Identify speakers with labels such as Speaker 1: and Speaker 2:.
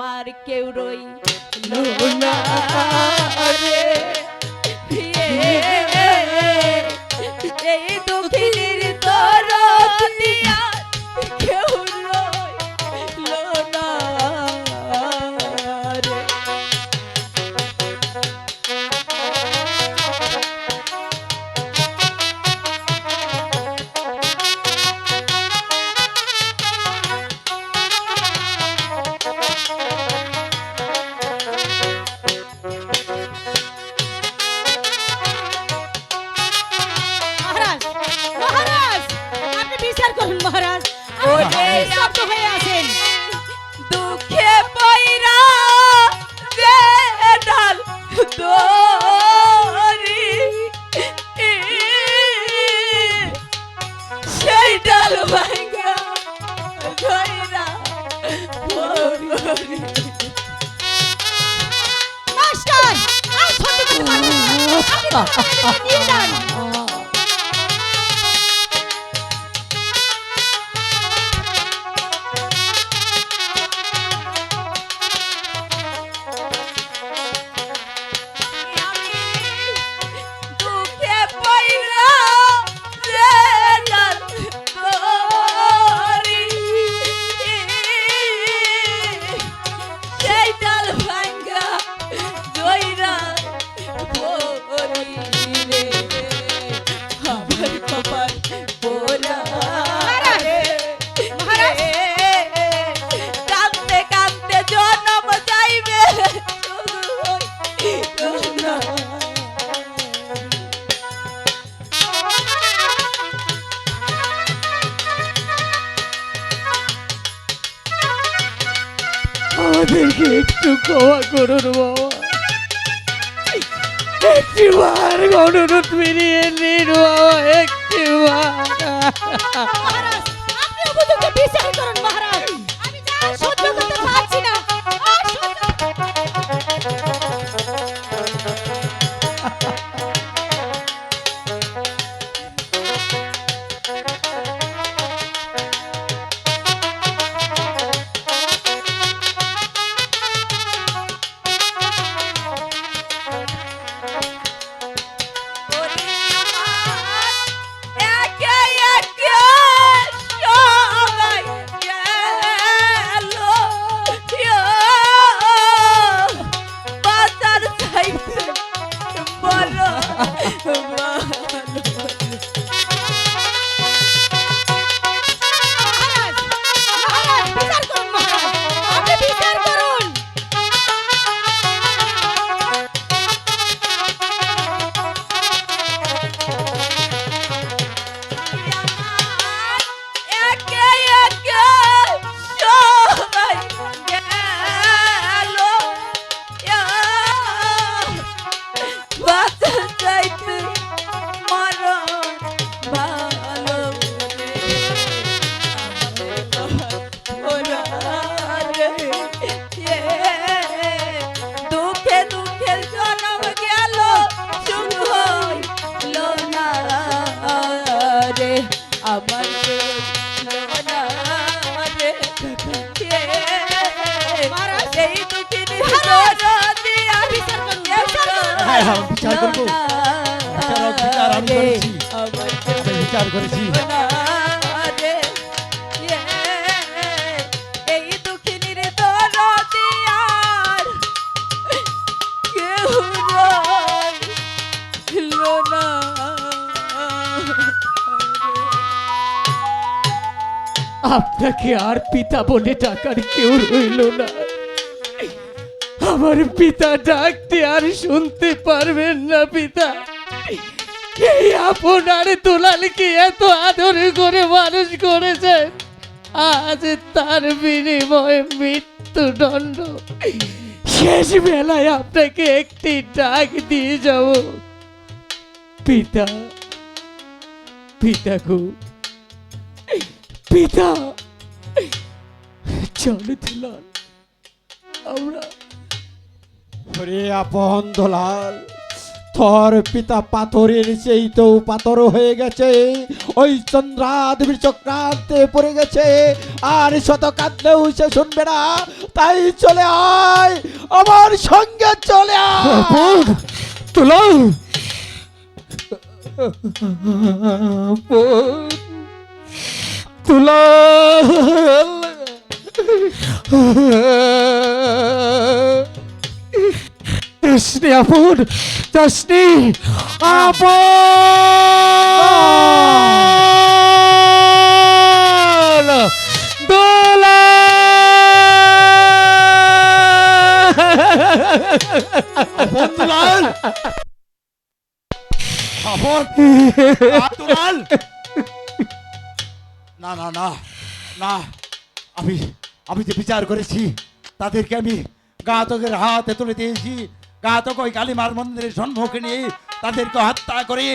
Speaker 1: আমার কেউ রইল না রে এই দুঃখিনীর দরদি আর কেউ রইল না রে।
Speaker 2: মহারাজ মহারাজ আপনি বিচার করুন মহারাজ
Speaker 1: ওরে
Speaker 2: শব্দ হয়ে আছেন
Speaker 1: দুঃখে পয়রা যে ডাল দরি সেই ডাল ভাঙ্গা ধইরা পড়ি।
Speaker 2: মাস্টার আর সহ্য করতে পারছি না আপনি নিয়ে যান
Speaker 1: দুঃখে পয়রা যে ডাল দরি সেই ডাল ভাঙ্গা ধইরা পড়ি রে আমার কপাল পোড়া রে।
Speaker 2: মহারাজ
Speaker 1: কান্দতে কান্দতে জনম যাইবে না।
Speaker 3: আমাদেরকে একটু ক্ষমা করুন বাবা, একটিবার অনুরোধ ফিরিয়ে নিন বাবা, একটিবার।
Speaker 2: মহারাজ আপনি উপযুক্ত বিচার করুন মহারাজ আমি যা সহ্য করতে পারছি না আর সহ্য
Speaker 1: ওরে আমার একে একে সবাই গেল বাজার চাইতে বড়
Speaker 2: মহারাজ মহারাজ বিচার করুন মহারাজ আপনি বিচার করুন
Speaker 1: একে একে সবাই গেল বাজার চাইতে মরণ ভালো দুঃখে দুঃখে জনম গেল সুখ হইল না রে আমার না রে এই দুঃখিনী দরদি আর
Speaker 2: বিচার করুন,
Speaker 1: কেউ
Speaker 2: বিচার করুন।
Speaker 3: হ্যাঁ, হ্যাঁ, বিচার করবো। বিচার আমি
Speaker 1: রে,
Speaker 3: করেছি।
Speaker 1: আমার
Speaker 3: আমি বিচার করেছি।
Speaker 1: না রে, এই দুঃখিনীর দরদি আর কেউ রইল না
Speaker 3: আপনাকে আর পিতা বলে ডাকার কেউ রইল না। আমার পিতা ডাকতে আর শুনতে পারবেন না পিতা। এই আপনার দুলালকে এত আদর করে মানুষ করেছেন, আজ তার বিনিময়ে মৃত্যুদণ্ড। শেষ বেলায় আপনাকে একটি ডাক দিয়ে যাব, পিতা। পিতা গো, পিতা। চলো দুলাল, আমরা।
Speaker 4: ওরে আপন দোলাল, তোর পিতা পাথরের সেই তো পাথর হয়ে গেছে, ওই চন্দ্রাদেবীর চক্রান্তে পড়ে গেছে, আর শত কাঁদলেও সে শুনবে না। তাই চলে আয়, আমার সঙ্গে চলে আয়।
Speaker 3: বোন তুলো, তুলো, যাসনি আপন, যাসনি আপন, দোলা।
Speaker 4: বন্ধুলাল, আপন, আতুলাল। না না না না, আমি আমি যে বিচার করেছি তাদেরকে আমি ঘাতকের হাতে তুলে দিয়েছি। ঘাতক ওই কালীমার মন্দিরের সম্মুখে নিয়ে তাদেরকে হত্যা করে